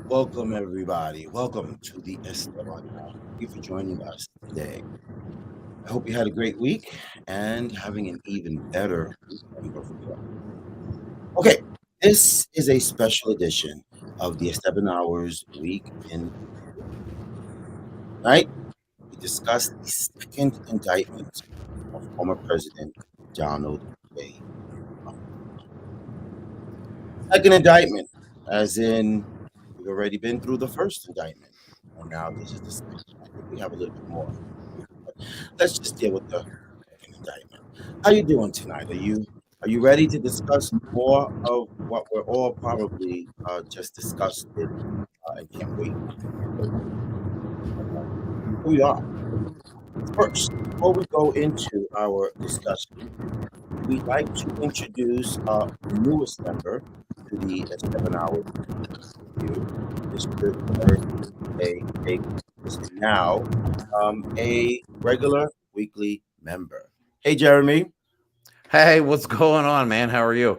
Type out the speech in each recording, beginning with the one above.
Welcome, everybody. Welcome to the Esteban Hour. Thank you for joining us today. I hope you had a great week and having an even better weekend before. Okay, this is a special edition of the Esteban Hours Week in Tonight. We discuss the second indictment of former President Donald J. Trump. Second indictment, as in we've already been through the first indictment, and now this is the second. I think we have a little bit more. Let's just deal with the second indictment. How you doing tonight? Are you ready to discuss more of what we're all probably just discussed and can't wait? Here we are. First, before we go into our discussion, we'd like to introduce our newest member to the Seven Hours Review, Mr. Jeremy A. Jacobs, is now a regular weekly member. Hey, Jeremy. Hey, what's going on, man? How are you?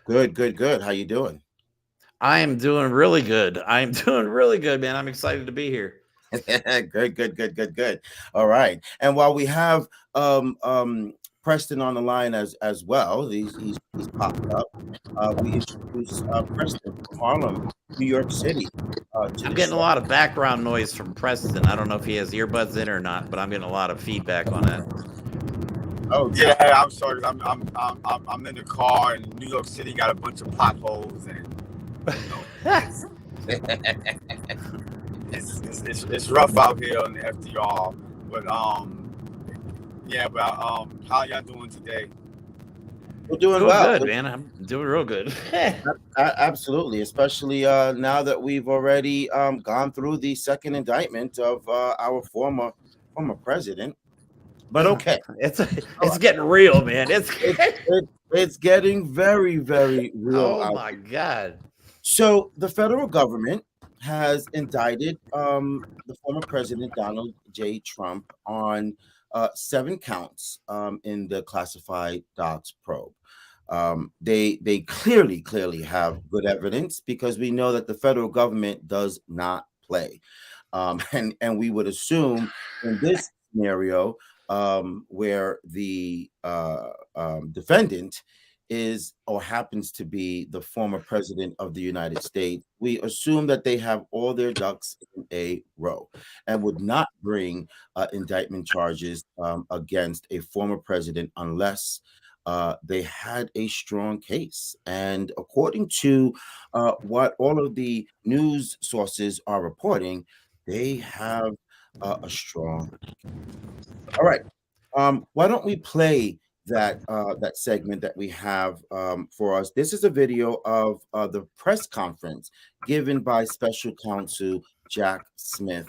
Good, good, good. How you doing? I am doing really good. I am doing really good, man. I'm excited to be here. Good, good, good, good, good. All right. And while we have Preston on the line as well, he's popped up. We introduce Preston from Harlem, New York City, to I'm the getting a show. lot of background noise from Preston. I don't know if he has earbuds in or not, but I'm getting a lot of feedback on that. Oh, Yeah, I'm sorry. I'm in the car, and New York City got a bunch of potholes, and it's rough out here on the FDR. But yeah. But how y'all doing today? we're doing Doing well. good, man. I'm doing real good. Absolutely, especially now that we've already gone through the second indictment of our former president. But okay. it's All it's getting real, man. it's getting very, very real Oh out my there. god. So the federal government has indicted the former president Donald J. Trump on 7 counts in the classified docs probe. They clearly have good evidence because we know that the federal government does not play, and we would assume in this scenario where the defendant is or happens to be the former president of the United States, we assume that they have all their ducks in a row and would not bring indictment charges against a former president unless they had a strong case. And according to what all of the news sources are reporting, they have a strong. All right. Why don't we play that segment that we have for us? This is a video of the press conference given by Special Counsel Jack Smith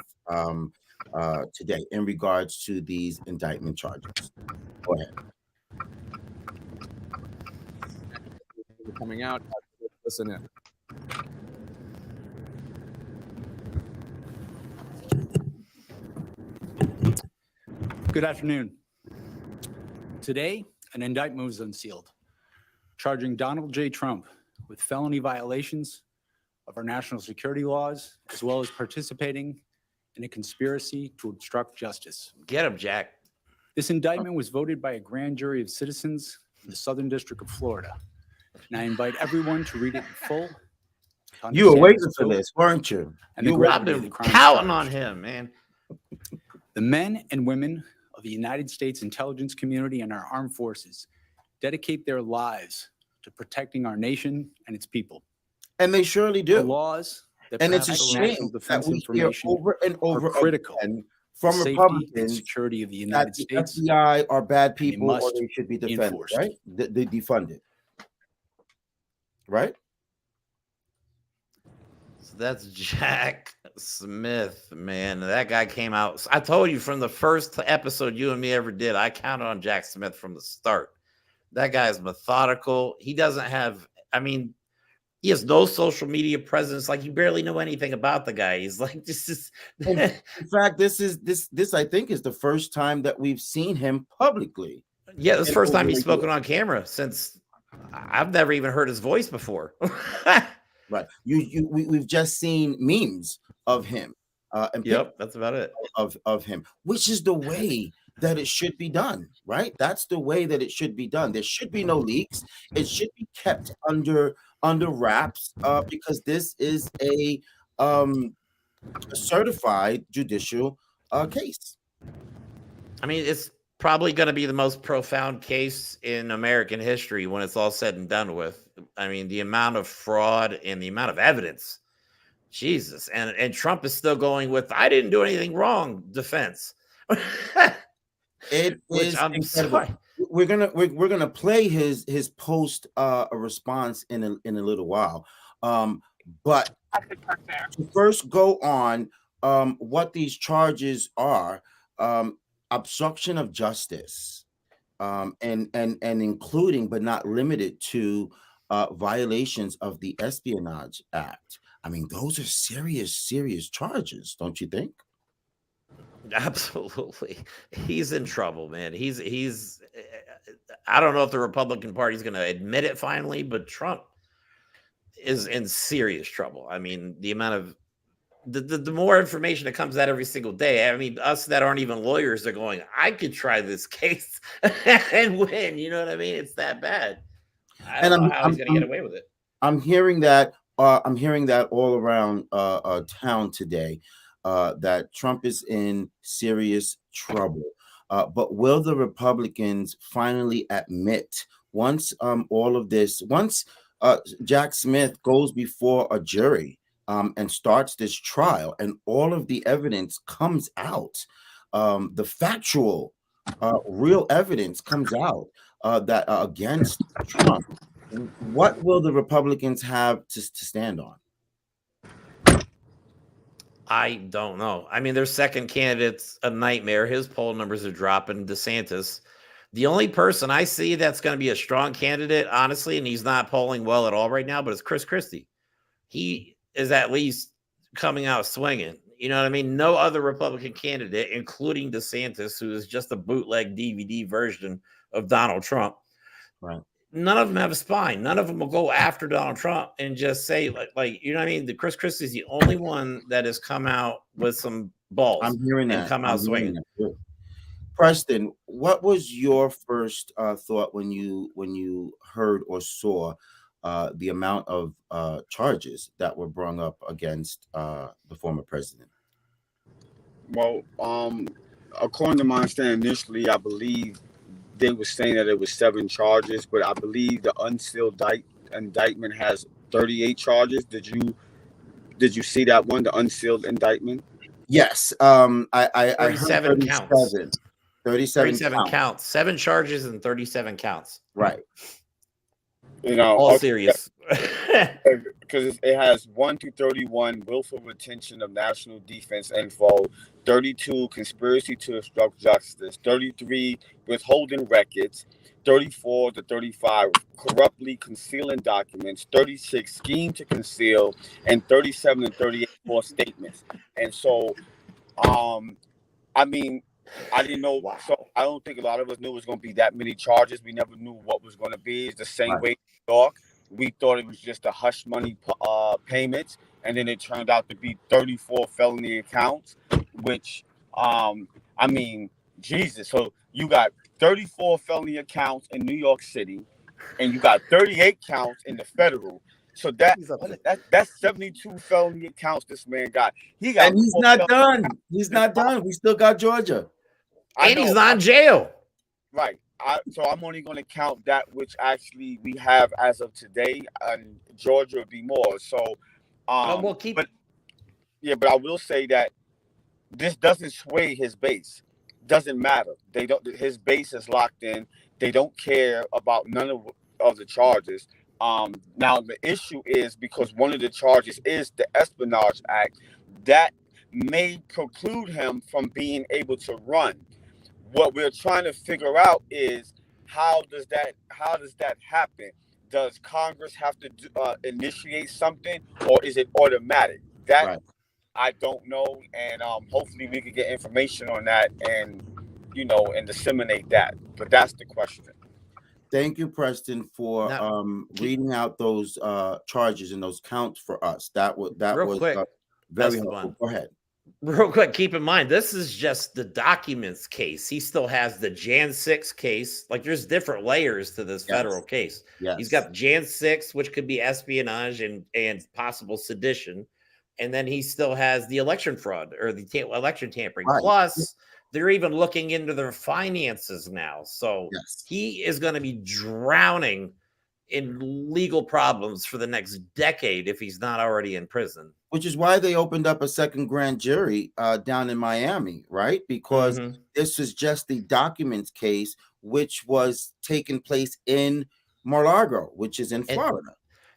today in regards to these indictment charges. Go ahead. Coming out. Listen in. Good afternoon. Today, an indictment was unsealed, charging Donald J. Trump with felony violations of our national security laws, as well as participating in a conspiracy to obstruct justice. Get him, Jack. This indictment was voted by a grand jury of citizens in the Southern District of Florida, and I invite everyone to read it in full. You were waiting for this, weren't you? And the You were I've gravity of the been crimes counting charged. on him, man. The men and women of the United States intelligence community and our armed forces dedicate their lives to protecting our nation and its people. and they surely The do. laws that And it's a protect shame national that defense we hear information over and over are critical again to from safety and Republicans security of the that United the States. FBI are bad they people or must they should be be defended, enforced. right? They defunded, right? So that's Jack Smith, man. That guy came out. I told you from the first episode you and me ever did, I counted on Jack Smith from the start. That guy is methodical. He doesn't have, I mean, he has no social media presence. Like you barely know anything about the guy. He's like, this is In fact, this I think is the first time that we've seen him publicly. yeah, this is the in first time over he's a year. spoken on camera since I've never even heard his voice before. Right. We've just seen memes of him, and Yep, that's about it. of him, which is the way that it should be done, right? That's the way that it should be done. There should be no leaks. It should be kept under wraps, because this is a certified judicial case. I mean, it's probably going to be the most profound case in American history when it's all said and done with. I mean, the amount of fraud and the amount of evidence. Jesus. And Trump is still going with, I didn't do anything wrong defense. It Which is I'm incredible. sorry. We're gonna play his post response in a little while, but to first go on what these charges are: obstruction of justice, and including but not limited to violations of the Espionage Act. I mean, those are serious charges, don't you think? Absolutely. He's in trouble, man. I don't know if the Republican Party is going to admit it finally, but Trump is in serious trouble. I mean, the amount of the more information that comes out every single day. I mean, us that aren't even lawyers are going, I could try this case and win. You know what I mean? It's that bad. I don't know how he's going to get away with it. I'm hearing that all around town today, that Trump is in serious trouble. But will the Republicans finally admit, once Jack Smith goes before a jury and starts this trial, and all of the evidence comes out, the factual, real evidence comes out that against Trump, what will the Republicans have to stand on? I don't know. I mean, their second candidate's a nightmare. His poll numbers are dropping. DeSantis. The only person I see that's going to be a strong candidate, honestly, and he's not polling well at all right now, but it's Chris Christie. He is at least coming out swinging. You know what I mean? No other Republican candidate, including DeSantis, who is just a bootleg DVD version of Donald Trump. Right. None of them have a spine. None of them will go after Donald Trump and just say, like you know what I mean? The Chris Christie is the only one that has come out with some balls. I'm hearing and that. come out swinging. Preston, what was your first thought when you heard or saw the amount of charges that were brought up against the former president? Well, according to my understanding, initially, I believe they were saying that it was 7 charges, but I believe the unsealed indictment has 38 charges. Did you see that one, the unsealed indictment? Yes. I 37 heard counts. 37 counts. 7 charges and 37 counts. Right. You know, all serious. Because it has 1 through 31 willful retention of national defense info, 32 conspiracy to obstruct justice, 33 withholding records, 34 to 35 corruptly concealing documents, 36 scheme to conceal, and 37 and 38 false statements. And so, I mean, I didn't know. Wow. So I don't think a lot of us knew it was going to be that many charges. We never knew what was going to be. It's the same way in New York. We thought it was just a hush money payments, and then it turned out to be 34 felony accounts, which, I mean, Jesus. So you got 34 felony accounts in New York City, and you got 38 counts in the federal. So that's 72 felony accounts this man got. He got, and he's not done. He's not done. We still got Georgia. And he's not in jail. Right. So I'm only going to count that which actually we have as of today, and Georgia would be more. So, we'll keep. But I will say that this doesn't sway his base. Doesn't matter. They don't. His base is locked in. They don't care about none of the charges. Now the issue is because one of the charges is the Espionage Act that may preclude him from being able to run. What we're trying to figure out is how does that happen? Does Congress have to initiate something, or is it automatic? That right. I don't know, and hopefully we can get information on that and and disseminate that. But that's the question. Thank you, Preston, for Now, reading out those charges and those counts for us. That was real quick, very Esteban, helpful. Go ahead. real quick, keep in mind this is just the documents case. He still has the Jan 6 case. Like there's different layers to this federal case. Yes. He's got Jan 6, which could be espionage and possible sedition. And then he still has the election fraud or the election tampering. Right. Plus, they're even looking into their finances now. So Yes. he is going to be drowning in legal problems for the next decade if he's not already in prison. Which is why they opened up a second grand jury down in Miami, right? Because this is just the documents case, which was taking place in Mar-a-Lago, which is in Florida.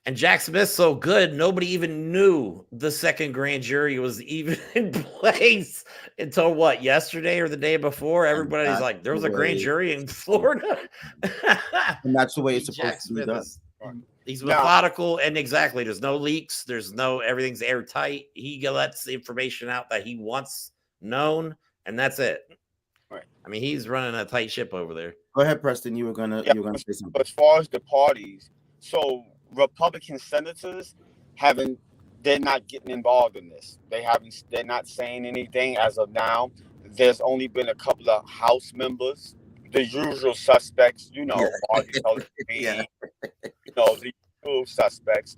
And Jack Smith's so good, nobody even knew the second grand jury was even in place until what, yesterday or the day before? Everybody's like, there was a grand jury in Florida. And that's the way it's supposed Jack to be Smith done. He's methodical, and exactly, there's no leaks, everything's airtight. He lets the information out that he wants known, and that's it. Right. I mean, he's running a tight ship over there. Go ahead, Preston. You were gonna say something. As far as the parties, so Republican senators they're not getting involved in this. They're not saying anything as of now. There's only been a couple of House members, the usual suspects, the usual suspects.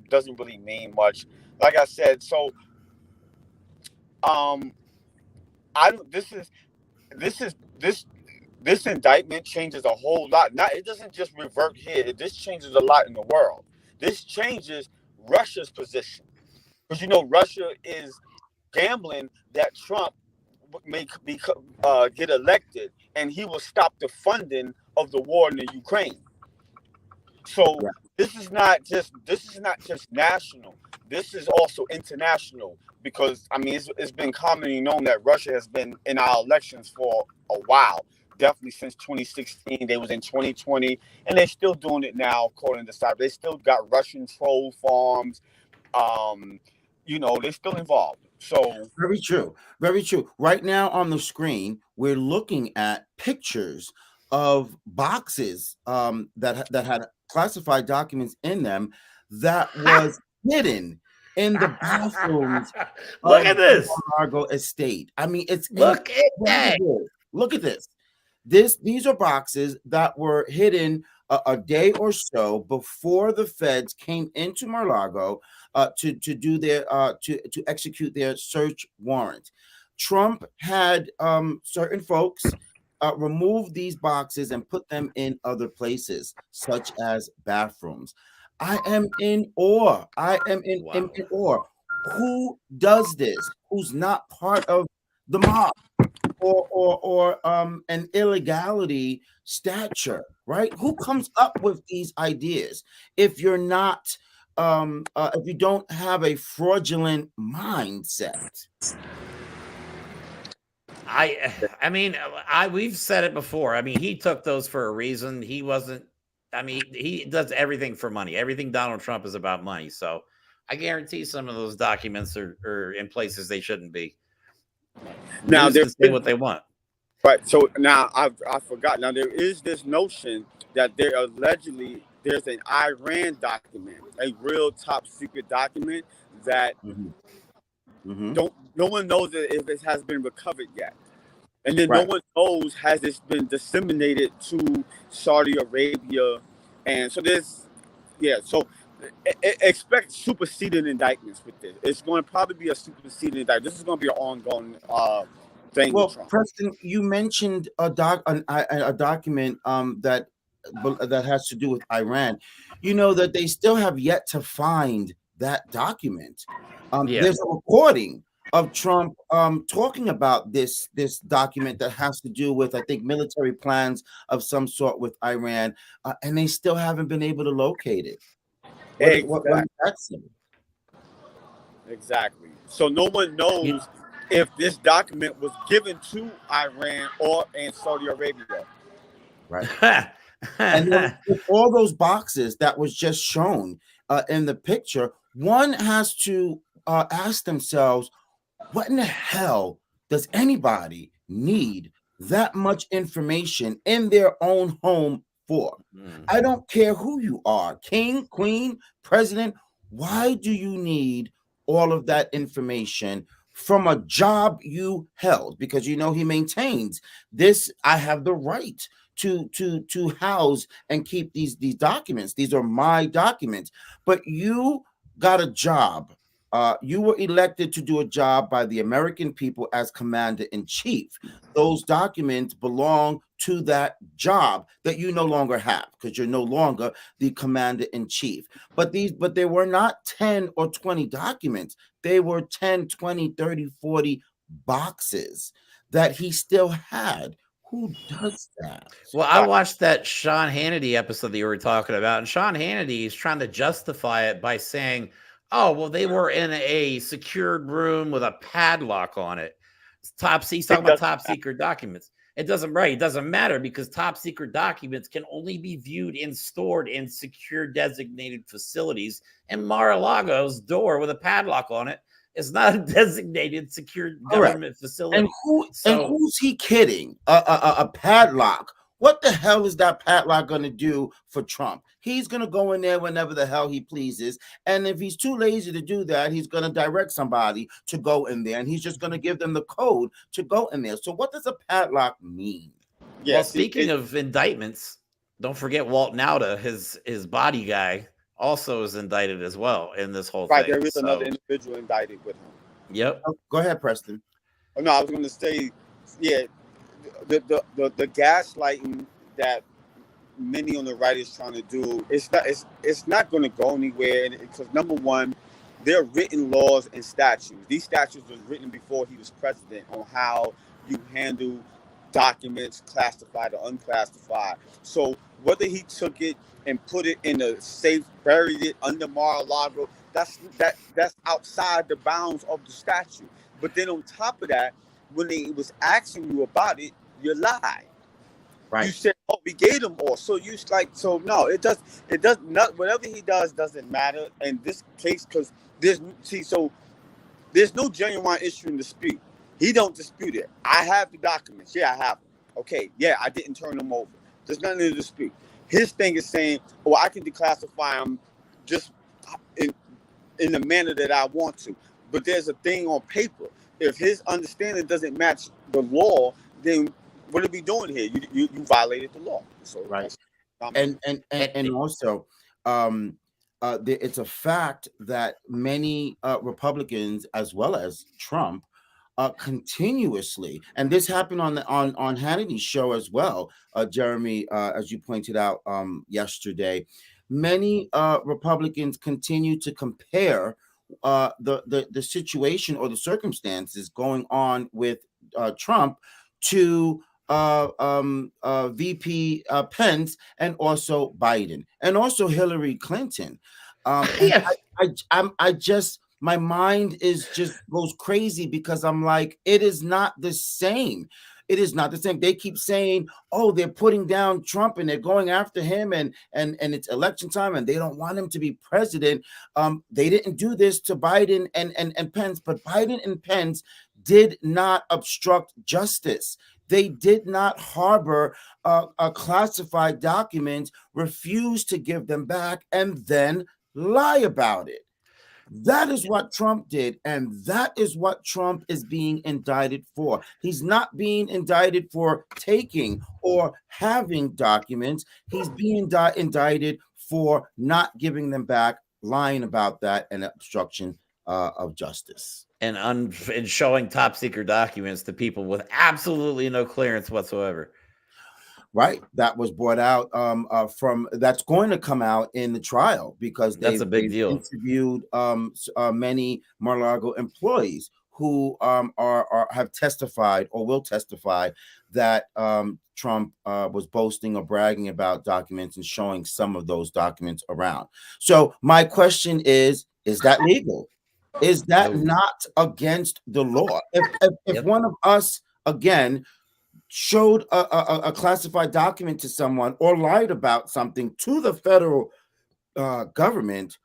Doesn't really mean much. Like I said, so this indictment changes a whole lot. It doesn't just revert here. This changes a lot in the world. This changes Russia's position. Because Russia is gambling that Trump may get elected, and he will stop the funding of the war in the Ukraine. So this is not just national. This is also international, because it's been commonly known that Russia has been in our elections for a while. Definitely since 2016. They was in 2020, and they're still doing it now, according to Cyber. They still got Russian troll farms. They're still involved. So very true. Very true. Right now on the screen, we're looking at pictures of boxes that had classified documents in them that was hidden in the bathrooms. Look at this Mar-a-Lago estate. It's look at that. Look at this. These are boxes that were hidden a day or so before the feds came into Mar-a-Lago to do their to execute their search warrant. Trump had certain folks remove these boxes and put them in other places, such as bathrooms. I am in awe. I am in awe. Who does this? Who's not part of the mob or an illegality stature, right? Who comes up with these ideas if you're not if you don't have a fraudulent mindset? We've said it before. He took those for a reason. He wasn't. He does everything for money. Everything Donald Trump is about money. So I guarantee some of those documents are in places they shouldn't be. Now they say what they want. Right. So now I forgot. Now there is this notion that there's an Iran document, a real top secret document that no one knows if it has been recovered yet. And then no one knows, has this been disseminated to Saudi Arabia? And so so expect superseding indictments with this. It's going to probably be a superseding indictment. This is going to be an ongoing thing. Well, Preston, you mentioned a document that has to do with Iran. You know that they still have yet to find that document. There's a recording of Trump talking about this document that has to do with, I think, military plans of some sort with Iran, and they still haven't been able to locate it. What does that say? Exactly. So no one knows if this document was given to Iran and Saudi Arabia. Right. And then with all those boxes that was just shown in the picture, one has to ask themselves, what in the hell does anybody need that much information in their own home for. Mm. I don't care who you are, king, queen, president. Why do you need all of that information from a job you held? Because he maintains this. I have the right to house and keep these documents. These are my documents. But you got a job. You were elected to do a job by the American people as commander-in-chief. Those documents belong to that job that you no longer have because you're no longer the commander-in-chief. But they were not 10 or 20 documents. They were 10, 20, 30, 40 boxes that he still had. Who does that? Well, I watched that Sean Hannity episode that you were talking about, and Sean Hannity is trying to justify it by saying, "Oh, well, they were in a secured room with a padlock on it." He's talking about top secret documents. It doesn't matter because top secret documents can only be viewed and stored in secure designated facilities. And Mar-a-Lago's door with a padlock on it is not a designated secure government facility. And who's he kidding? A padlock. What the hell is that padlock going to do for Trump? He's going to go in there whenever the hell he pleases. And if he's too lazy to do that, he's going to direct somebody to go in there. And he's just going to give them the code to go in there. So what does a padlock mean? Well, speaking of indictments, don't forget Walt Nauta, his body guy, also is indicted as well in this whole thing. Right, there is another individual indicted with him. Yep. Oh, go ahead, Preston. Oh, no, I was going to say, yeah, the gaslighting that many on the right is trying to do, it's not going to go anywhere because number one, there are written laws and statutes. These statutes were written before he was president on how you handle documents, classified or unclassified. So whether he took it and put it in a safe, buried it under Mar-a-Lago, that's outside the bounds of the statute. But then on top of that, when they was asking you about it, you lied. Right. You said, "Oh, we gave them all." So no, it does not. Whatever he does doesn't matter in this case because there's no genuine issue in dispute. He don't dispute it. I have the documents. Yeah, I have them. Okay, yeah, I didn't turn them over. There's nothing to dispute. His thing is saying, "Oh, I can declassify them just in the manner that I want to." But there's a thing on paper. If his understanding doesn't match the law, then what are we doing here? You violated the law. So right. And also, it's a fact that many Republicans, as well as Trump, continuously, and this happened on Hannity's show as well, Jeremy, as you pointed out yesterday. Many Republicans continue to compare the situation or the circumstances going on with Trump to VP Pence and also Biden and also Hillary Clinton. Yes. I just my mind goes crazy because I'm like, it is not the same. It is not the same. They keep saying, "Oh, they're putting down Trump and they're going after him, and it's election time, and they don't want him to be president." They didn't do this to Biden and Pence, but Biden and Pence did not obstruct justice. They did not harbor a classified document, refuse to give them back, and then lie about it. That is what Trump did, and that is what Trump is being indicted for. He's not being indicted for taking or having documents. He's being indicted for not giving them back, lying about that, and obstruction of justice. And showing top secret documents to people with absolutely no clearance whatsoever. Right, that was brought out that's going to come out in the trial because that's a big deal. Interviewed many Mar-a-Lago employees who have testified or will testify that Trump was boasting or bragging about documents and showing some of those documents around. So my question is that legal? Is that not against the law? If one of us again showed a classified document to someone or lied about something to the federal government,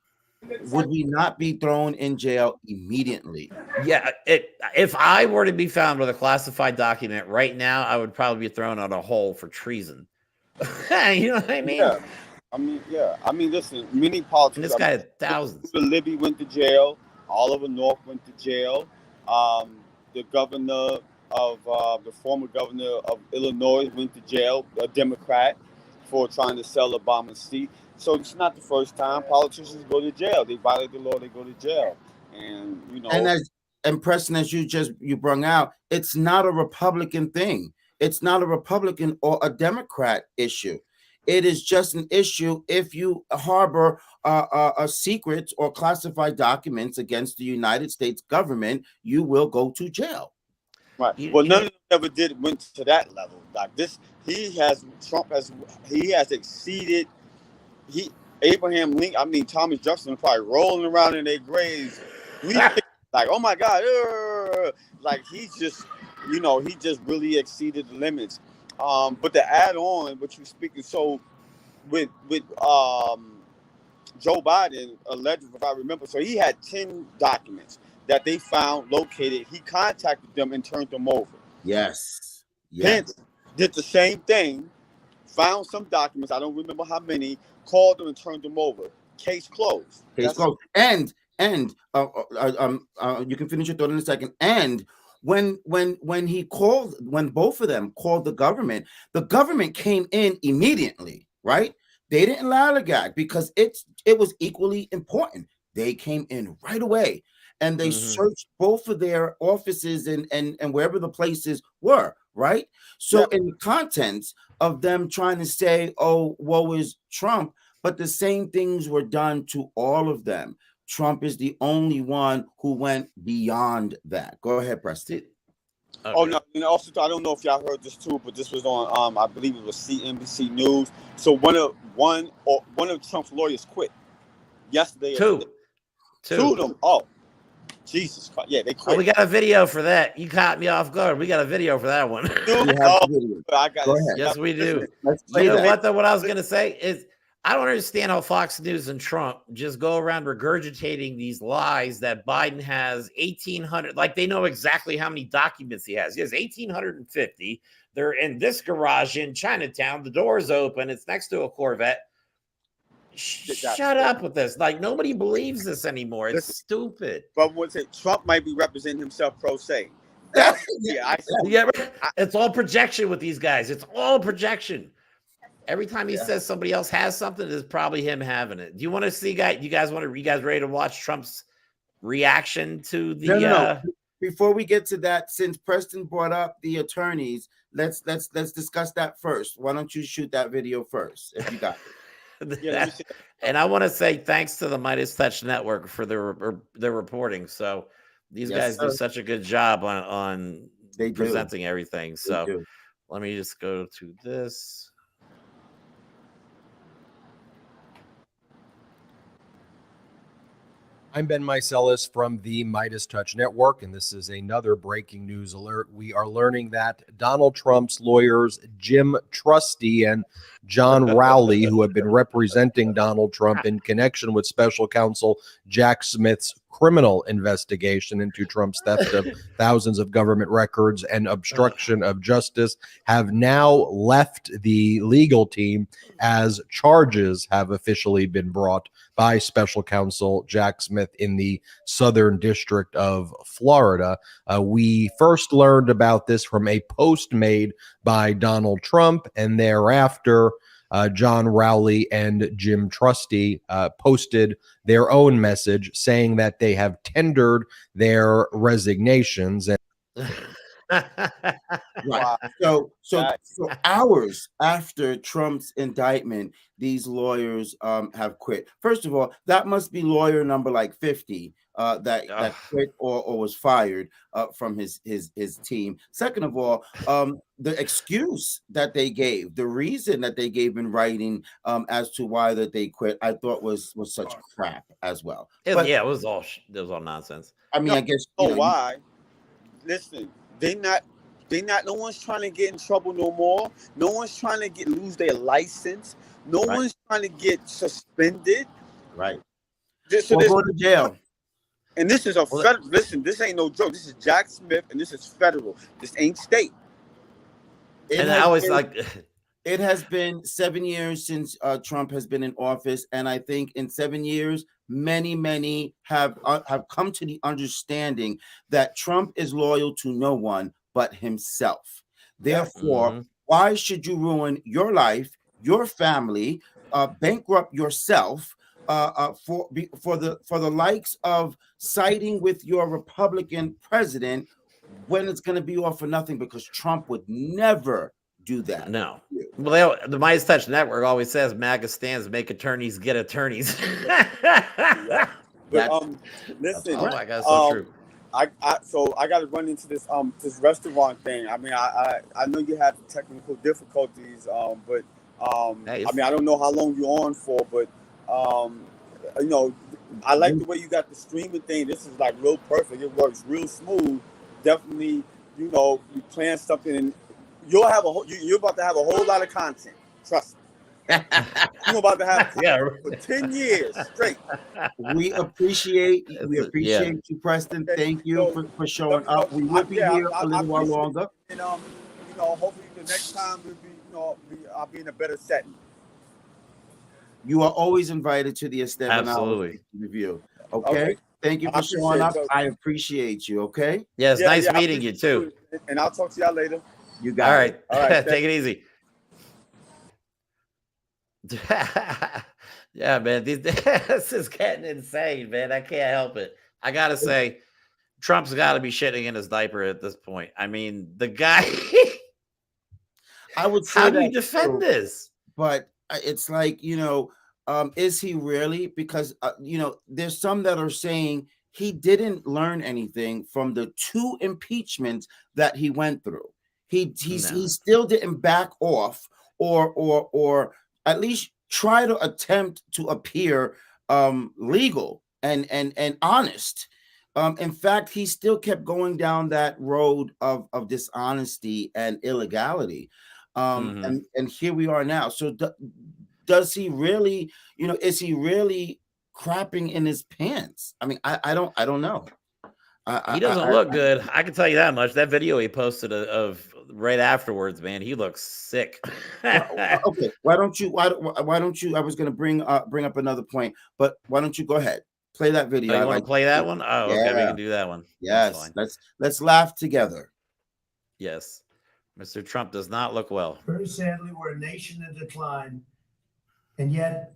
would we not be thrown in jail immediately? Yeah, if I were to be found with a classified document right now, I would probably be thrown on a hole for treason. You know what I mean? Yeah. I mean, listen, many And politicians. this guy had thousands. Libby went to jail. Oliver North went to jail. The governor the former governor of Illinois went to jail, a Democrat, for trying to sell Obama's seat. So it's not the first time politicians go to jail. They violate the law, they go to jail. And, And Preston, as you brung out, it's not a Republican thing. It's not a Republican or a Democrat issue. It is just an issue if you harbor secrets or classified documents against the United States government, you will go to jail. Right. Well, none of them went to that level. Like this, Trump has exceeded. Abraham Lincoln, I mean Thomas Jefferson, probably rolling around in their graves, like, oh my God, like he's just, he just really exceeded the limits. But to add on what you're speaking, so with Joe Biden, allegedly, if I remember, so he had 10 documents that they found located. He contacted them and turned them over. Yes. Pence did the same thing, found some documents, I don't remember how many, called them and turned them over. Case closed. Case closed. And you can finish your thought in a second. And when both of them called the government came in immediately, right? They didn't lollygag because it was equally important. They came in right away and they searched both of their offices and wherever the places were, right? So in the contents of them trying to say, oh, woe is Trump, but the same things were done to all of them. Trump is the only one who went beyond that. Go ahead, Preston. Okay. Oh no! And also, I don't know if y'all heard this too, but this was on I believe it was CNBC News. So one of Trump's lawyers quit yesterday. Two of them. Oh, Jesus Christ! Yeah, they quit. Oh, we got a video for that. You caught me off guard. We got a video for that one. I got Go ahead. Yes, we do. You know what? Though, what I was gonna say is, I don't understand how Fox News and Trump just go around regurgitating these lies that Biden has 1,800. Like they know exactly how many documents he has. He has 1,850. They're in this garage in Chinatown. The door's open. It's next to a Corvette. Shut up with this. Like nobody believes this anymore. It's stupid. But what's it? Trump might be representing himself pro se. It's all projection with these guys. It's all projection. Every time he says somebody else has something, it's probably him having it. Do you want to see, you guys ready to watch Trump's reaction to the? No. Before we get to that, since Preston brought up the attorneys, let's discuss that first. Why don't you shoot that video first, if you got it? And I want to say thanks to the Midas Touch Network for their reporting. So these guys do such a good job on presenting everything. So let me just go to this. I'm Ben Meiselas from the Midas Touch Network, and this is another breaking news alert. We are learning that Donald Trump's lawyers, Jim Trusty and John Rowley, who have been representing Donald Trump in connection with special counsel Jack Smith's criminal investigation into Trump's theft of thousands of government records and obstruction of justice, have now left the legal team as charges have officially been brought by special counsel Jack Smith in the Southern District of Florida. We first learned about this from a post made by Donald Trump, and thereafter John Rowley and Jim Trusty posted their own message saying that they have tendered their resignations. Right. So hours after Trump's indictment, these lawyers have quit. First of all, that must be lawyer number like 50 that quit or was fired from his team. Second of all, the excuse that they gave, the reason that they gave in writing as to why that they quit, I thought was such crap as well. It was all nonsense. I mean, I guess why? Listen. No one's trying to get in trouble no more. No one's trying to lose their license. No one's trying to get suspended. Right. So go to jail. And this is federal. Listen, this ain't no joke. This is Jack Smith, and this is federal. This ain't state. And I always It has been 7 years since Trump has been in office, and I think in 7 years, many have come to the understanding that Trump is loyal to no one but himself. Therefore, Mhm. why should you ruin your life, your family, bankrupt yourself for the likes of siding with your Republican president when it's going to be all for nothing? Because Trump would never do that. No. Well, the Midas Touch Network always says MAGA stands make attorneys get attorneys. But That's listen, Oh my God, so true. So I got to run into this restaurant thing. I mean, I know you have technical difficulties, but Hey, I mean, I don't know how long you're on for, but you know, I like the way you got the streaming thing. This is like real perfect. It works real smooth. Definitely, you know, you plan something, and you'll have you're about to have a whole lot of content. Trust me. You're about to have for 10 years straight. we appreciate Yeah. you, Preston. Okay, Thank you so, for showing up. We will be here a little while appreciate longer. it. And you know, hopefully the next time we'll be, you know, I'll be in a better setting. You are always invited to the Esteban Absolutely. review. Okay? Thank you I for showing up. appreciate it. I appreciate you. Okay? Yeah, it's nice I meeting you appreciate too. it. And I'll talk to y'all later. You All got right. it. All right, Take it easy. Yeah, man. This is getting insane, man. I can't help it. I gotta say, Trump's got to be shitting in his diaper at this point. I mean, the guy. I would say How do you that defend too, this? but it's like, is he really? Because there's some that are saying he didn't learn anything from the 2 impeachments that he went through. He No. still didn't back off or at least try to attempt to appear legal and honest. In fact, he still kept going down that road of dishonesty and illegality. Mhm. And here we are now. So does he really, is he really crapping in his pants? I mean, I don't know. He doesn't look good. I can tell you that much. That video he posted of right afterwards, man, he looks sick. Okay, why don't you? I was going to bring up another point, but why don't you go ahead? Play that video. Oh, I you want like to play that one? Oh, okay, we Yeah. can do that one. That's Yes. fine. Let's laugh together. Yes. Mr. Trump does not look well. Very sadly, we're a nation in decline, and yet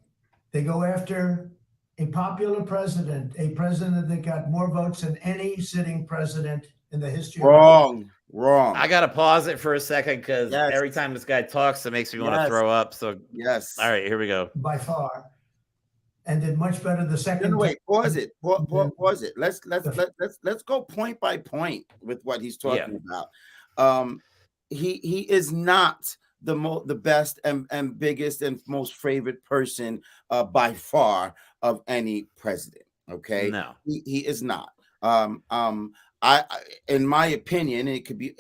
they go after a popular president, a president that got more votes than any sitting president in the history of Wrong. I gotta pause it for a second because Yes. every time this guy talks, it makes me want to Yes. throw up. So, Yes. all right, here we go. by far, and did much better the second No, wait, time. pause it. Pause it. Let's go point by point with what he's talking about. He is not the best and biggest and most favorite person by far of any president. Okay, No. he is not. I in my opinion, it could be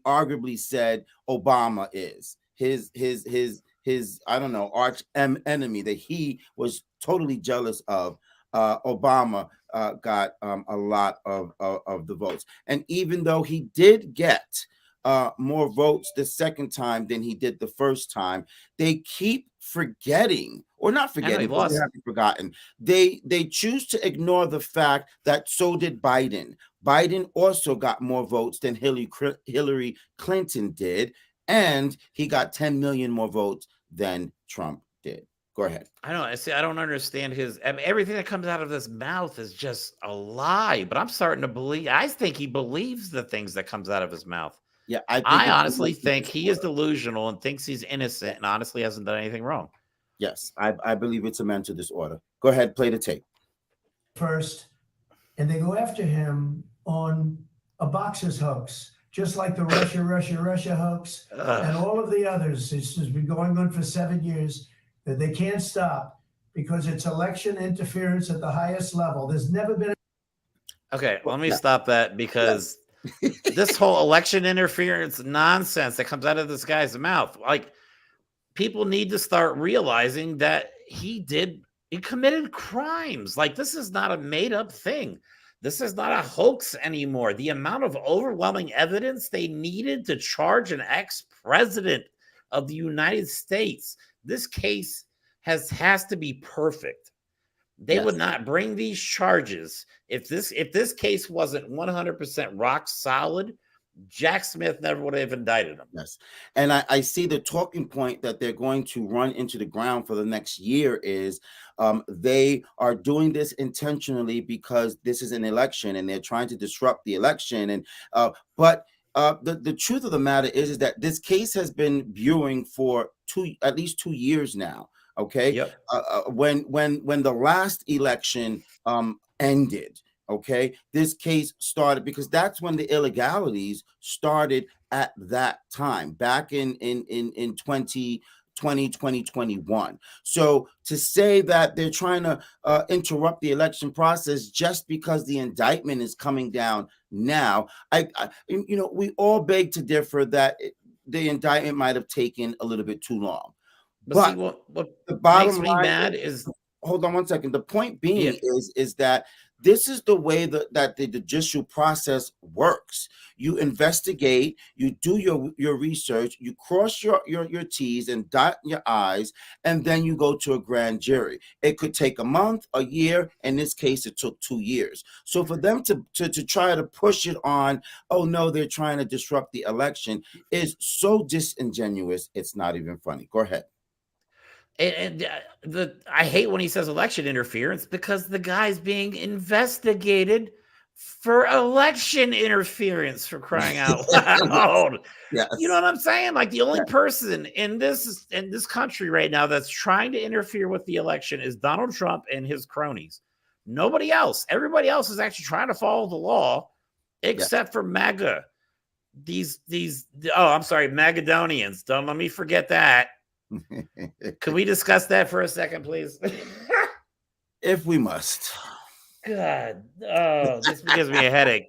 arguably said Obama is his I don't know, arch enemy that he was totally jealous of. Obama got a lot of the votes, and even though he did get more votes the second time than he did the first time, they keep forgetting, or not forgetting, because they haven't forgotten. They choose to ignore the fact that so did Biden. Biden also got more votes than Hillary Clinton did, and he got 10 million more votes than Trump did. Go ahead. I don't understand everything that comes out of his mouth is just a lie. But I'm starting to believe. I think he believes the things that comes out of his mouth. Yeah, I honestly think he is delusional and thinks he's innocent and honestly hasn't done anything wrong. Yes, I believe it's a mental disorder. Go ahead, play the tape. First, and they go after him on a boxer's hoax, just like the Russia hoax and all of the others. This has been going on for 7 years that they can't stop because it's election interference at the highest level. There's never been. Okay, let me stop that because this whole election interference nonsense that comes out of this guy's mouth, like, people need to start realizing that he committed crimes. Like, this is not a made up thing. This is not a hoax anymore. The amount of overwhelming evidence they needed to charge an ex-president of the United States. This case has to be perfect. They would not bring these charges if this case wasn't 100% rock solid. Jack Smith never would have indicted him. Yes. And I see the talking point that they're going to run into the ground for the next year is they are doing this intentionally because this is an election and they're trying to disrupt the election. And but the truth of the matter is that this case has been brewing for at least 2 years now. Okay. Yep. When the last election ended, okay, this case started because that's when the illegalities started at that time, back in 2020, 2021. So to say that they're trying to interrupt the election process just because the indictment is coming down now, we all beg to differ that the indictment might have taken a little bit too long. But see, what the bottom makes me line mad is hold on one second. The point being is that this is the way that the judicial process works. You investigate, you do your research, you cross your T's and dot your I's, and then you go to a grand jury. It could take a month, a year. In this case, it took 2 years. So for them to try to push it on, oh no, they're trying to disrupt the election, is so disingenuous. It's not even funny. Go ahead. And I hate when he says election interference because the guy's being investigated for election interference, for crying out loud. Yes. You know what I'm saying? Like the only person in this country right now that's trying to interfere with the election is Donald Trump and his cronies. Nobody else. Everybody else is actually trying to follow the law, except for MAGA. Magadonians. Don't let me forget that. Could we discuss that for a second, please? If we must. God, this gives me a headache.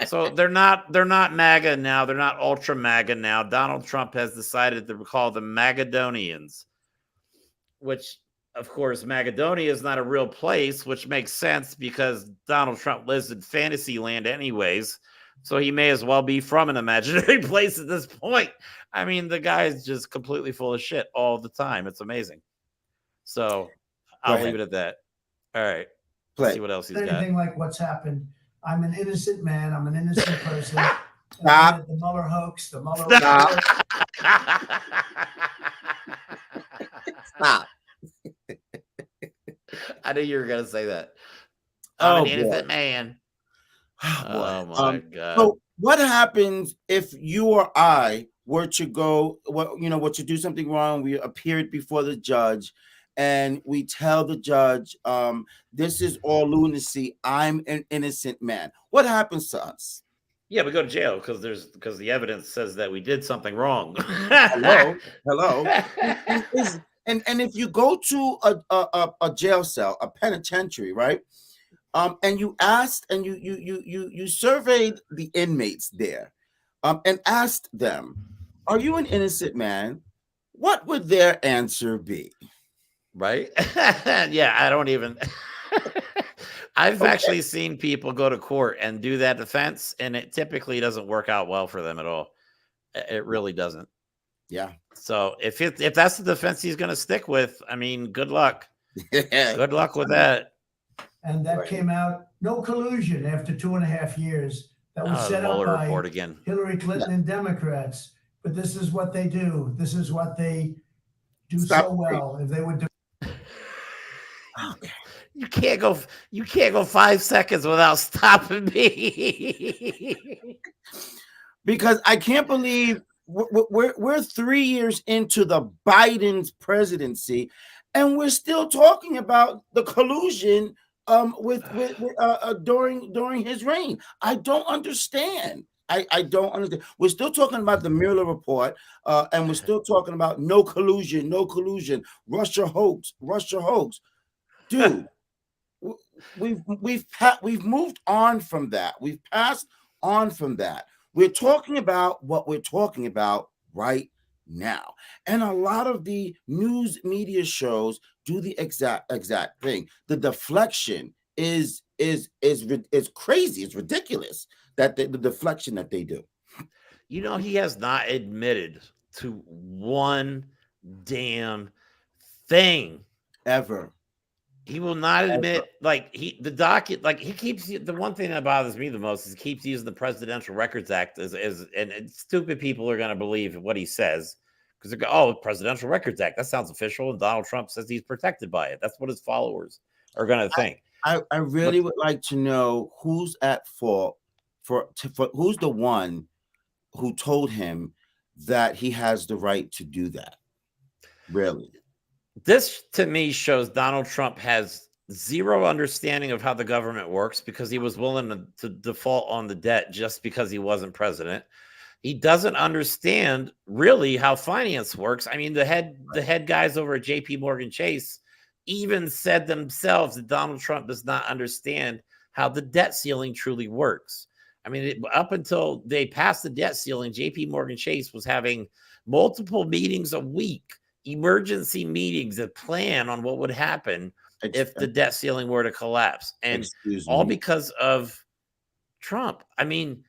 So they're not MAGA now. They're not ultra MAGA now. Donald Trump has decided to call them Magadonians, which, of course, Magadonia is not a real place, which makes sense because Donald Trump lives in fantasy land anyways. So he may as well be from an imaginary place at this point. I mean, the guy is just completely full of shit all the time. It's amazing. So I'll leave it at that. All right. Let's see what else he's got. Anything like what's happened. I'm an innocent man. I'm an innocent person. Stop. The Mueller hoax. The Mueller. Stop. I knew you were going to say that. I'm an innocent man. Oh my God. So what happens if you or I were to were to do something wrong? We appeared before the judge and we tell the judge, this is all lunacy. I'm an innocent man. What happens to us? Yeah, we go to jail because the evidence says that we did something wrong. Hello. And if you go to a jail cell, a penitentiary, right? And you asked and you surveyed the inmates there and asked them, are you an innocent man? What would their answer be? Right? Yeah, I don't even. I've actually seen people go to court and do that defense, and it typically doesn't work out well for them at all. It really doesn't. Yeah. So if that's the defense he's going to stick with, I mean, good luck. Good luck with that. And that came out, no collusion after 2.5 years. That was set up by again. Hillary Clinton and Democrats. But this is what they do. This is what they do so well. If they would do. You can't go 5 seconds without stopping me. Because I can't believe we're 3 years into the Biden's presidency, and we're still talking about the collusion during his reign. I don't understand. I don't understand. We're still talking about the Mueller report, and we're still talking about no collusion, Russia hoax. Dude, we've moved on from that. We've passed on from that. We're talking about what we're talking about right now. And a lot of the news media shows do the exact thing. The deflection is crazy. It's ridiculous that the deflection that they do. You know, he has not admitted to one damn thing Ever. He will not admit, like he keeps the one thing that bothers me the most is he keeps using the Presidential Records Act as and stupid people are going to believe what he says because they go, oh, Presidential Records Act, that sounds official, and Donald Trump says he's protected by it. That's what his followers are going to think. I really would like to know who's at fault for who's the one who told him that he has the right to do that. Really. This to me shows Donald Trump has zero understanding of how the government works because he was willing to default on the debt just because he wasn't president. He doesn't understand really how finance works. I mean, the head guys over at JP Morgan Chase even said themselves that Donald Trump does not understand how the debt ceiling truly works. I mean, up until they passed the debt ceiling, JP Morgan Chase was having multiple meetings a week, emergency meetings that plan on what would happen if the debt ceiling were to collapse, and all because of Trump. I mean,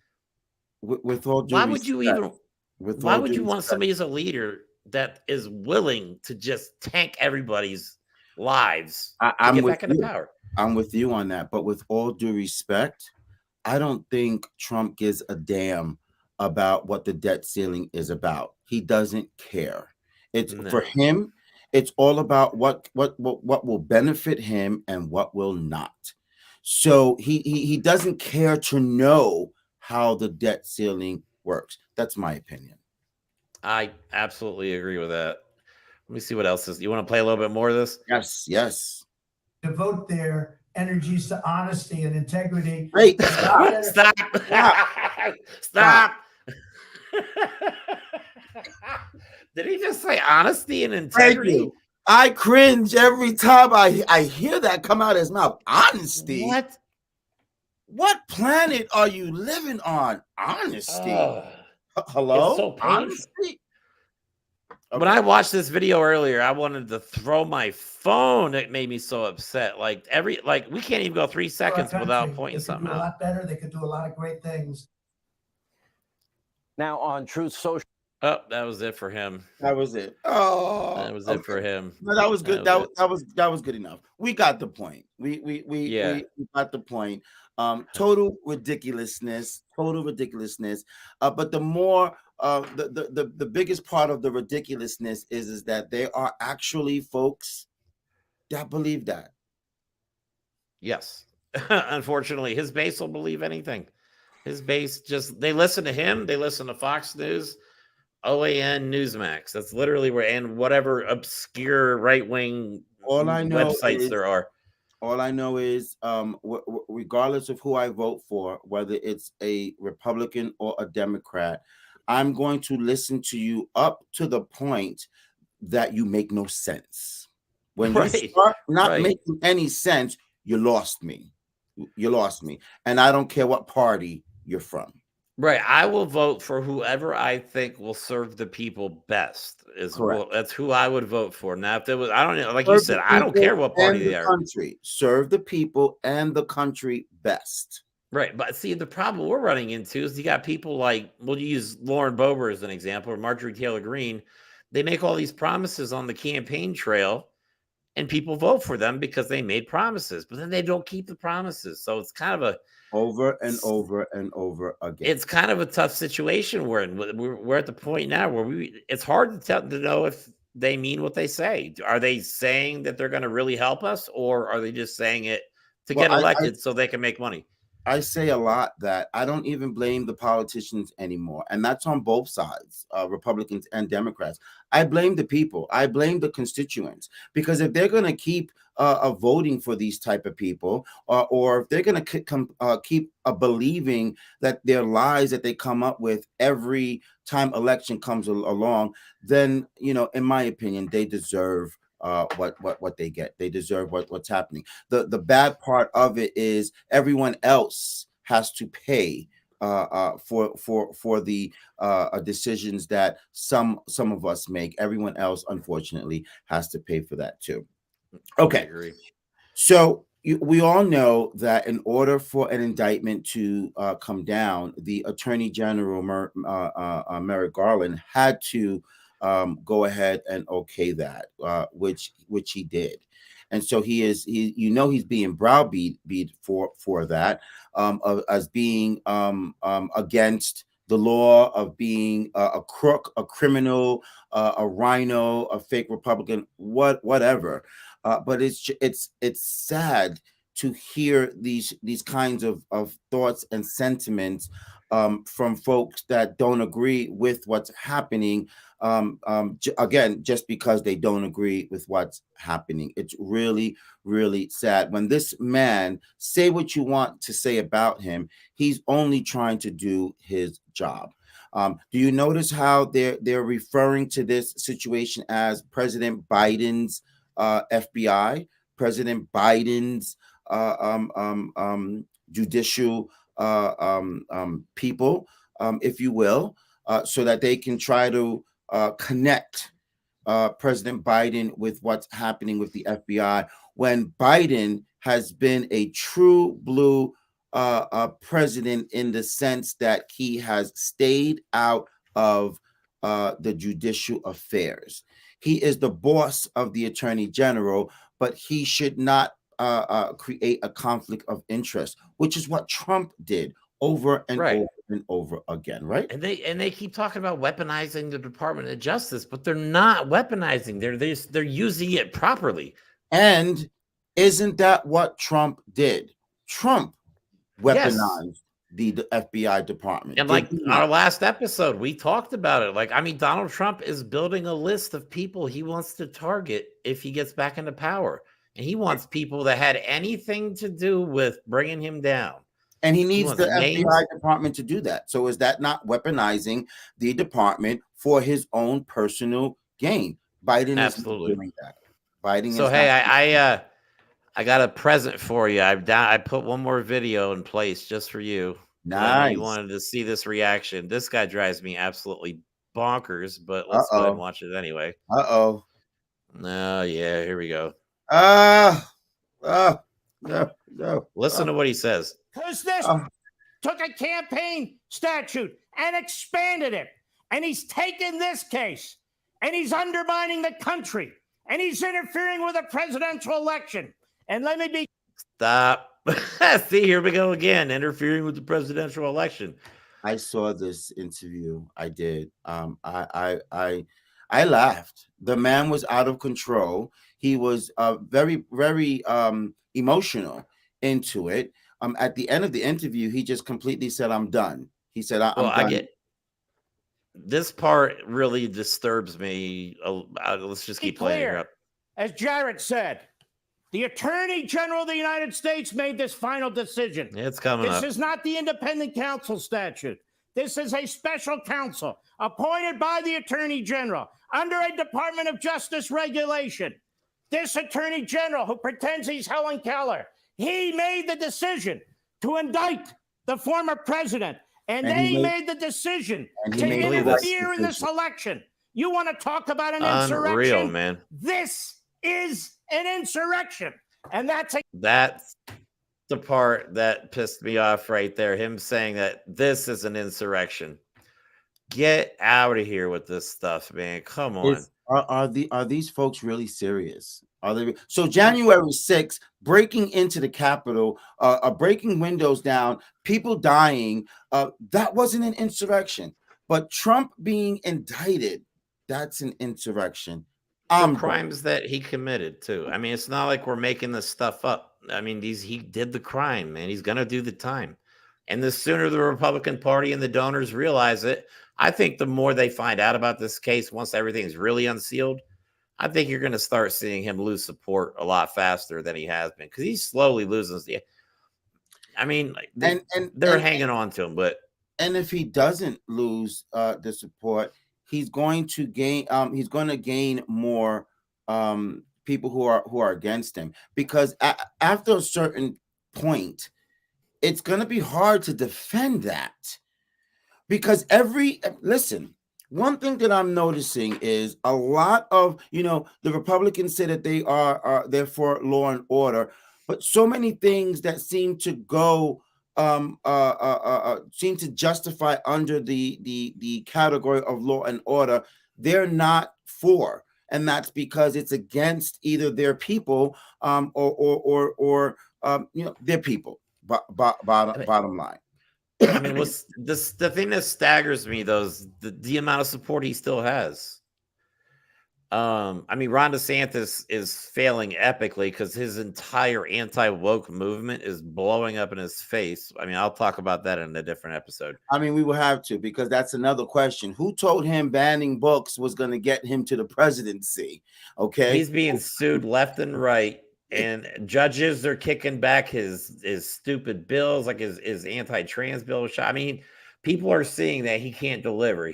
with all due why respect, would you even? Why would you want somebody as a leader that is willing to just tank everybody's lives to get back into power? I'm with you on that, but with all due respect, I don't think Trump gives a damn about what the debt ceiling is about. He doesn't care. It's for him. It's all about what will benefit him and what will not. So he doesn't care to know how the debt ceiling works. That's my opinion. I absolutely agree with that. Let me see what else is. You want to play a little bit more of this? Yes. Devote their energies to honesty and integrity. Wait, stop. Did he just say honesty and integrity? Thank you. I cringe every time I hear that come out of his mouth. Honesty. What planet are you living on? Honesty. Hello? It's so painful. Honesty. Okay. When I watched this video earlier, I wanted to throw my phone. It made me so upset. Like we can't even go 3 seconds without pointing something out. A lot better. They could do a lot of great things. Now on Truth Social. Oh, that was it for him. That was it. Oh, that was it for him. No, that was good. That was good enough. We got the point. We got the point. Total ridiculousness. But the more the biggest part of the ridiculousness is that there are actually folks that believe that. Yes. Unfortunately, his base will believe anything. His base they listen to him, they listen to Fox News, OAN, Newsmax. That's literally where, and whatever obscure right-wing websites there are. All I know is, regardless of who I vote for, whether it's a Republican or a Democrat, I'm going to listen to you up to the point that you make no sense. When you start not making any sense, you lost me. You lost me. And I don't care what party you're from. Right. I will vote for whoever I think will serve the people best. That's who I would vote for. Now, if there was, I don't know, like you said, I don't care what party they are. Serve the people and the country best. Right. But see, the problem we're running into is you got people like, we'll use Lauren Boebert as an example, or Marjorie Taylor Greene. They make all these promises on the campaign trail, and people vote for them because they made promises, but then they don't keep the promises. So it's kind of over and over again. It's kind of a tough situation we're in. We're at the point now where it's hard to know if they mean what they say. Are they saying that they're going to really help us, or are they just saying it to get elected so they can make money? I say a lot that I don't even blame the politicians anymore. And that's on both sides, Republicans and Democrats. I blame the people. I blame the constituents. Because if they're going to keep voting for these type of people, or if they're going to keep believing that their lies that they come up with every time election comes along, then, in my opinion, they deserve what they get. They deserve what's happening. The bad part of it is everyone else has to pay for the decisions that some of us make. Everyone else, unfortunately, has to pay for that too. Okay, I agree. So we all know that in order for an indictment to come down, the Attorney General Merrick Garland had to go ahead and okay that, which he did, and so he's being browbeat for that, as being against the law, of being a crook, a criminal, a rhino, a fake Republican, whatever. But it's sad to hear these kinds of thoughts and sentiments from folks that don't agree with what's happening. Again, just because they don't agree with what's happening, it's really, really sad. When this man, say what you want to say about him, he's only trying to do his job. Do you notice how they're referring to this situation as President Biden's FBI, President Biden's judicial people, if you will, so that they can try to connect President Biden with what's happening with the FBI, when Biden has been a true blue president, in the sense that he has stayed out of the judicial affairs. He is the boss of the Attorney General, but he should not create a conflict of interest, which is what Trump did over and over and over again, right? And they keep talking about weaponizing the Department of Justice, but they're not weaponizing. They're using it properly. And isn't that what Trump did? Trump weaponized the FBI department. And like our last episode, we talked about it. Like, I mean, Donald Trump is building a list of people he wants to target if he gets back into power. And he wants people that had anything to do with bringing him down. And he needs the FBI department to do that. So is that not weaponizing the department for his own personal gain? Biden is doing that. Biden. So hey, I got a present for you. I put one more video in place just for you. Nice. You wanted to see this reaction. This guy drives me absolutely bonkers, but let's go ahead and watch it anyway. Oh yeah, here we go. No. Listen to what he says. Because this took a campaign statute and expanded it. And he's taken this case and he's undermining the country and he's interfering with a presidential election. And let me be. Stop. See, here we go again, interfering with the presidential election. I saw this interview. I did. I laughed. The man was out of control. He was very, very emotional into it. At the end of the interview, he just completely said, "I'm done." He said, "I'm done." I get this part really disturbs me. Let's just keep playing here. As Jarrett said, the Attorney General of the United States made this final decision. It's coming up. This is not the independent counsel statute. This is a special counsel appointed by the Attorney General under a Department of Justice regulation. This Attorney General, who pretends he's Helen Keller, he made the decision to indict the former president, and they made the decision to interfere in this election. You want to talk about an insurrection? Unreal, man. This is an insurrection, and that's the part that pissed me off right there. Him saying that this is an insurrection. Get out of here with this stuff, man. Come on. Are these folks really serious? Are they? So January 6th, breaking into the Capitol, breaking windows down, people dying. That wasn't an insurrection, but Trump being indicted, that's an insurrection. The crimes that he committed too. I mean, it's not like we're making this stuff up. I mean, he did the crime, man. He's gonna do the time. And the sooner the Republican Party and the donors realize it, I think the more they find out about this case, once everything's really unsealed, I think you're going to start seeing him lose support a lot faster than he has been, because he's slowly losing the. I mean, they're hanging on to him, but if he doesn't lose the support, he's going to gain. He's going to gain more people who are against him, because after a certain point, it's going to be hard to defend that, because one thing that I'm noticing is a lot of, the Republicans say that they're for law and order, but so many things that seem to go seem to justify under the category of law and order, they're not for, and that's because it's against either their people or their people. Bottom line. I mean, what's this? The thing that staggers me, though, is the amount of support he still has. I mean, Ron DeSantis is failing epically because his entire anti-woke movement is blowing up in his face. I mean, I'll talk about that in a different episode. I mean, we will have to, because that's another question. Who told him banning books was going to get him to the presidency? Okay. He's being sued left and right, and judges are kicking back his stupid bills, like his anti-trans bill. I mean, people are seeing that he can't deliver.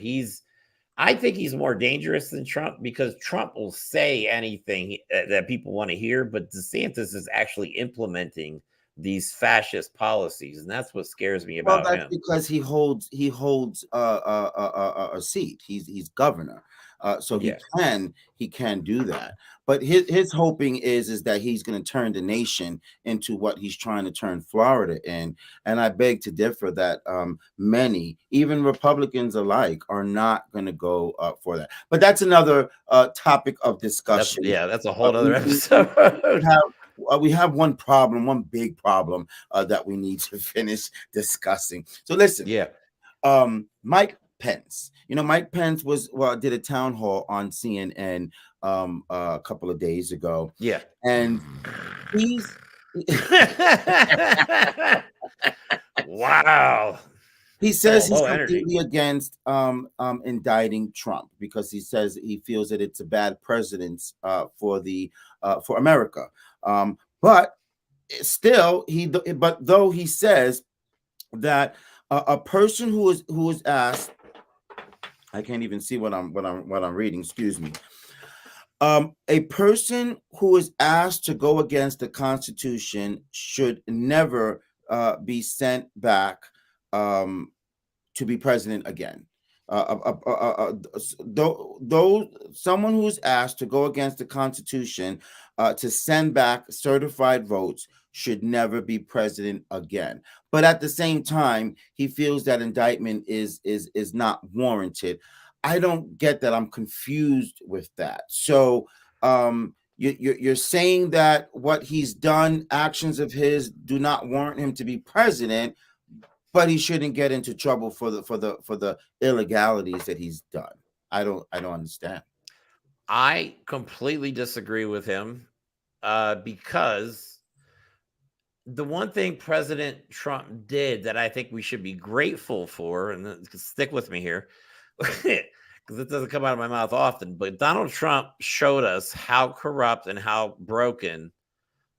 I think he's more dangerous than Trump, because Trump will say anything that people want to hear, but DeSantis is actually implementing these fascist policies, and that's what scares me about him. Because he holds a seat. He's governor, so he can do that. But his hoping is that he's going to turn the nation into what he's trying to turn Florida in. And I beg to differ that many, even Republicans alike, are not going to go for that. But that's another topic of discussion. That's a whole other episode. We have one big problem that we need to finish discussing. So listen, Mike Pence. Mike Pence did a town hall on CNN a couple of days ago. Yeah, and he's wow. He says he's completely against indicting Trump, because he says he feels that it's a bad precedent for America. But still, though he says that a person who is asked, I can't even see what I'm reading. Excuse me. A person who is asked to go against the Constitution should never be sent back to be president again. Though someone who's asked to go against the Constitution to send back certified votes should never be president again. But at the same time, he feels that indictment is not warranted. I don't get that. I'm confused with that. So you're saying that what he's done, actions of his, do not warrant him to be president, but he shouldn't get into trouble for the illegalities that he's done. I don't understand. I completely disagree with him because the one thing President Trump did that I think we should be grateful for, and stick with me here, because it doesn't come out of my mouth often, but Donald Trump showed us how corrupt and how broken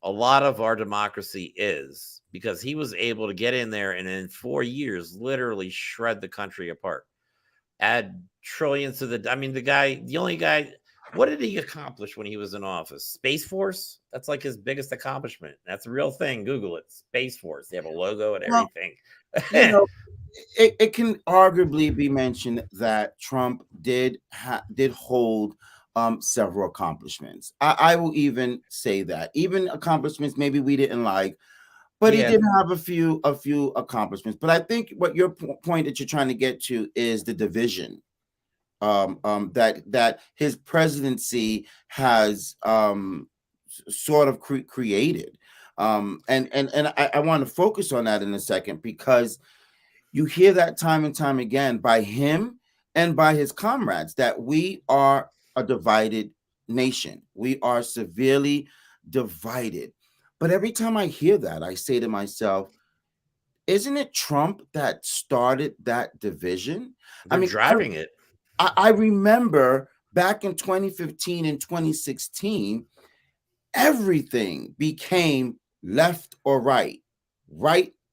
a lot of our democracy is, because he was able to get in there and in 4 years literally shred the country apart, add trillions to the only guy. What did he accomplish when he was in office? Space Force? That's like his biggest accomplishment. That's a real thing. Google it. Space Force. They have a logo and everything. It can arguably be mentioned that Trump did hold several accomplishments. I will even say that, even accomplishments maybe we didn't like, but he did have a few accomplishments. But I think what your point that you're trying to get to is the division that his presidency has sort of created. And I want to focus on that in a second, because you hear that time and time again by him and by his comrades that we are a divided nation. We are severely divided. But every time I hear that, I say to myself, isn't it Trump that started that division? They're driving it. I remember back in 2015 and 2016, everything became left or right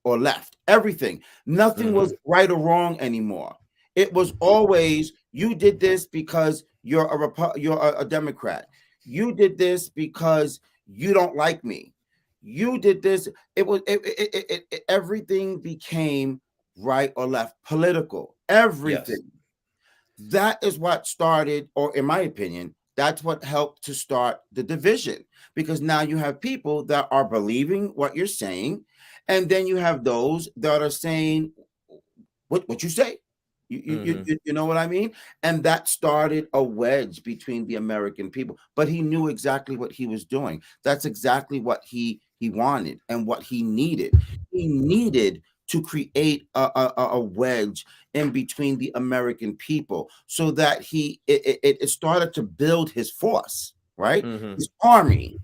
or left. Everything. Nothing was right or wrong anymore. It was always, you did this because you're a Democrat. You did this because you don't like me. You did this. Everything became right or left, political. Everything. Yes. That is what started, or in my opinion, that's what helped to start the division, because now you have people that are believing what you're saying, and then you have those that are saying what you say. You know what I mean? And that started a wedge between the American people. But he knew exactly what he was doing. That's exactly what he wanted and what he needed. He needed to create a wedge in between the American people, so that it started to build his force, right? His army,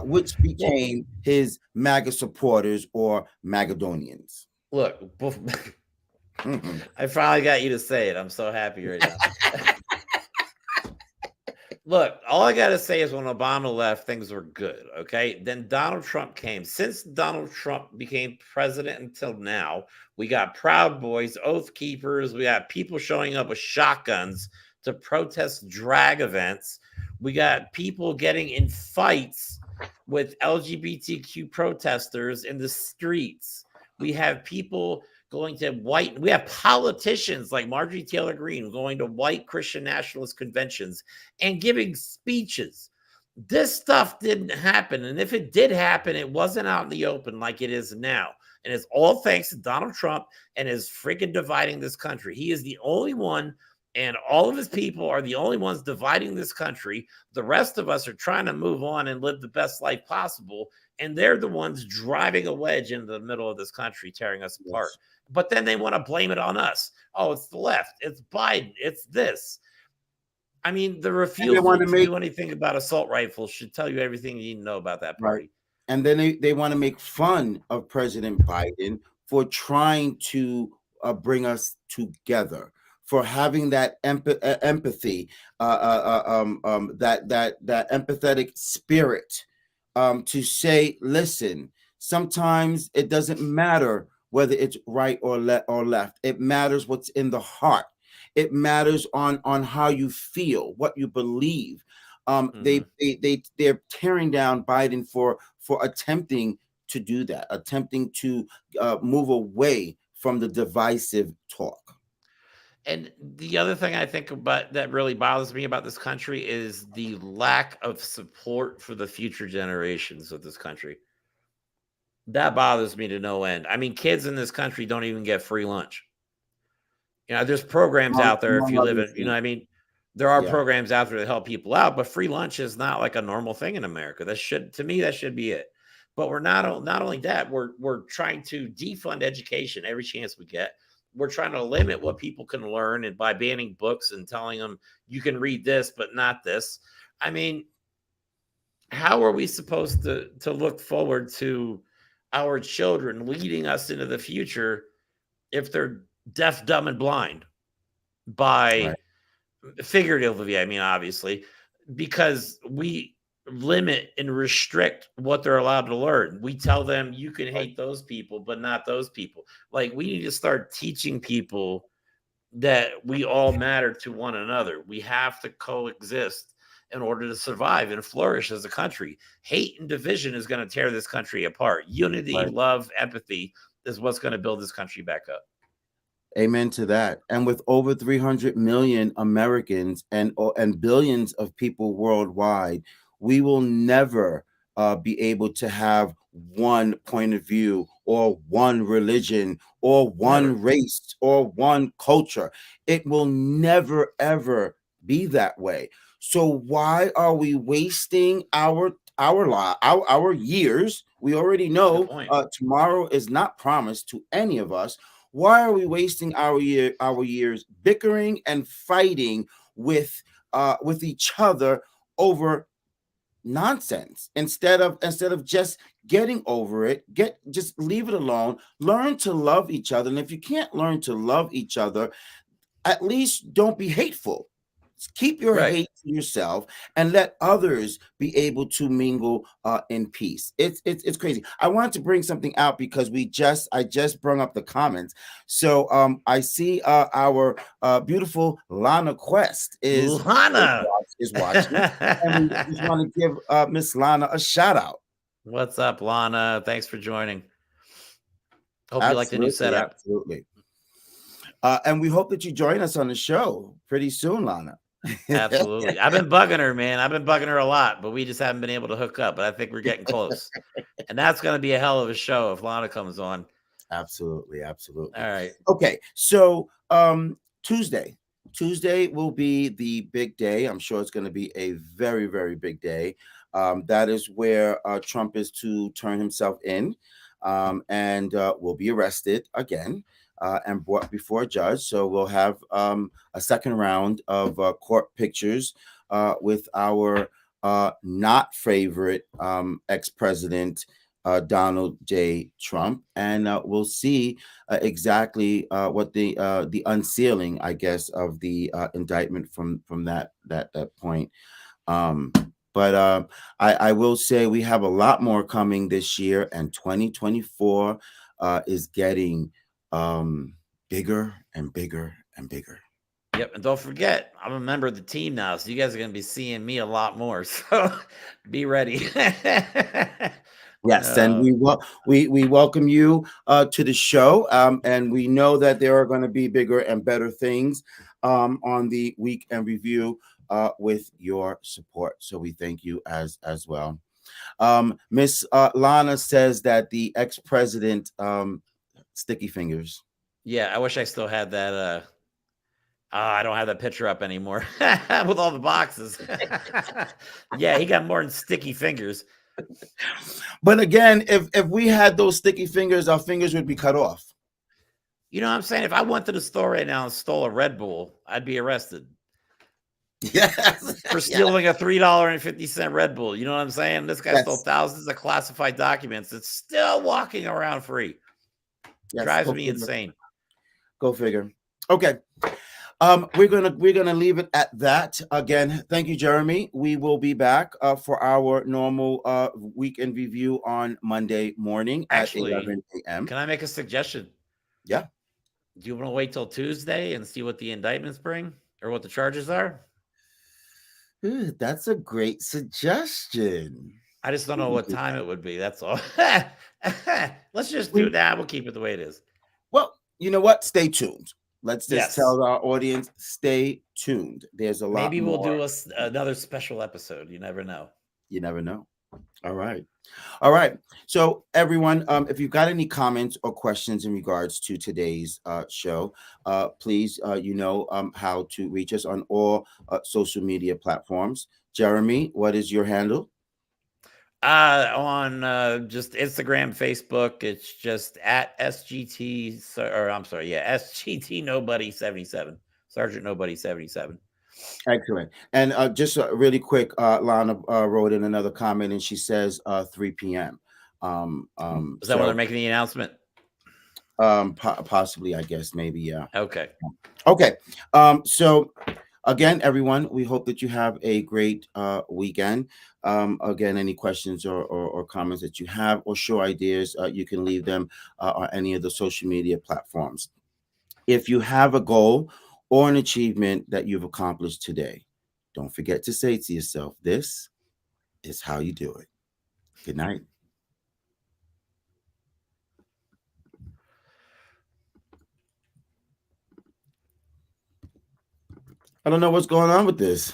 which became his MAGA supporters, or Magadonians. Look, Mhm. I finally got you to say it. I'm so happy right now. Look, all I got to say is when Obama left, things were good. Okay. Then Donald Trump came. Since Donald Trump became president until now, we got Proud Boys, Oath Keepers. We got people showing up with shotguns to protest drag events. We got people getting in fights with LGBTQ protesters in the streets. We have people going to we have politicians like Marjorie Taylor Greene going to white Christian nationalist conventions and giving speeches. This stuff didn't happen. And if it did happen, it wasn't out in the open like it is now. And it's all thanks to Donald Trump and his freaking dividing this country. He is the only one, and all of his people are the only ones dividing this country. The rest of us are trying to move on and live the best life possible. And they're the ones driving a wedge into the middle of this country, tearing us apart. But then they want to blame it on us. Oh, it's the left. It's Biden. It's this. I mean, the refusal to do anything about assault rifles should tell you everything you need to know about that party. Right. And then they want to make fun of President Biden for trying to bring us together, for having that empathy, that empathetic spirit, to say, listen, sometimes it doesn't matter whether it's right or left. It matters what's in the heart. It matters on how you feel, what you believe. They're tearing down Biden for attempting to do that, attempting to move away from the divisive talk. And the other thing I think about that really bothers me about this country is the lack of support for the future generations of this country. That bothers me to no end. I mean, kids in this country don't even get free lunch. You know, there's programs out there if you live in, you know what I mean? There are programs out there to help people out, but free lunch is not like a normal thing in America. To me, that should be it. But we're not only that, we're trying to defund education every chance we get. We're trying to limit what people can learn, and by banning books and telling them you can read this, but not this. I mean, how are we supposed to look forward to our children leading us into the future if they're deaf, dumb, and blind? By figuratively, I mean, obviously, because we limit and restrict what they're allowed to learn. We tell them you can hate those people, but not those people. Like, we need to start teaching people that we all matter to one another. We have to coexist in order to survive and flourish as a country. Hate and division is going to tear this country apart. Unity, love, empathy is what's going to build this country back up. Amen to that. And with over 300 million Americans and billions of people worldwide, we will never be able to have one point of view or one religion or one race or one culture. It will never, ever be that way. So why are we wasting our years? We already know tomorrow is not promised to any of us. Why are we wasting our years bickering and fighting with each other over nonsense instead of just getting over it? Just leave it alone. Learn to love each other. And if you can't learn to love each other, at least don't be hateful. Keep your hate to yourself and let others be able to mingle in peace. It's crazy. I wanted to bring something out because I just brought up the comments. So I see our beautiful Lana Quest is watching, and we just want to give Miss Lana a shout out. What's up, Lana? Thanks for joining. Hope you like the new setup. Absolutely. And we hope that you join us on the show pretty soon, Lana. Absolutely. I've been bugging her, man. I've been bugging her a lot, but we just haven't been able to hook up. But I think we're getting close. And that's going to be a hell of a show if Lana comes on. Absolutely. Absolutely. All right. Okay. So Tuesday. Tuesday will be the big day. I'm sure it's going to be a very, very big day. That is where Trump is to turn himself in and will be arrested again and brought before a judge. So we'll have a second round of court pictures with our not favorite ex-president Donald J. Trump, and we'll see exactly what the unsealing, I guess, of the indictment from that point. Um, but I will say we have a lot more coming this year, and 2024 is getting bigger and bigger and bigger. Yep. And don't forget, I'm a member of the team now. So you guys are going to be seeing me a lot more. So be ready. Yes, and we welcome you to the show, and we know that there are going to be bigger and better things on the weekend review with your support. So we thank you as well. Miss Lana says that the ex-president sticky fingers. Yeah, I wish I still had that. I don't have that picture up anymore with all the boxes. Yeah, he got more than sticky fingers. But again, if we had those sticky fingers, our fingers would be cut off. You know what I'm saying? If I went to the store right now and stole a Red Bull, I'd be arrested. Yes. For stealing a $3.50 Red Bull. You know what I'm saying? This guy stole thousands of classified documents. It's still walking around free. Yes, drives me insane. Go figure. Okay. We're gonna leave it at that. Again, thank you, Jeremy. We will be back for our normal weekend review on Monday morning Actually, at 11 a.m. Can I make a suggestion? Yeah. Do you want to wait till Tuesday and see what the indictments bring or what the charges are? Ooh, that's a great suggestion. I just don't know what time it would be. That's all. Let's just do that. We'll keep it the way it is. Well, you know what? Stay tuned. Let's just Yes. tell our audience, stay tuned. There's a lot Maybe we'll more. do another special episode. You never know. You never know. All right. So everyone, if you've got any comments or questions in regards to today's show, please, you know how to reach us on all social media platforms. Jeremy, what is your handle? On just Instagram, Facebook, it's just at SGT, or I'm sorry, yeah, SGT Nobody 77, Sergeant Nobody 77. Excellent. And just really quick, Lana wrote in another comment, and she says 3 p.m. Is that when they're making the announcement? Possibly, I guess, maybe, yeah. Okay. So again, everyone, we hope that you have a great weekend. Again, any questions or comments that you have or show ideas, you can leave them on any of the social media platforms. If you have a goal or an achievement that you've accomplished today, don't forget to say to yourself, this is how you do it. Good night. I don't know what's going on with this.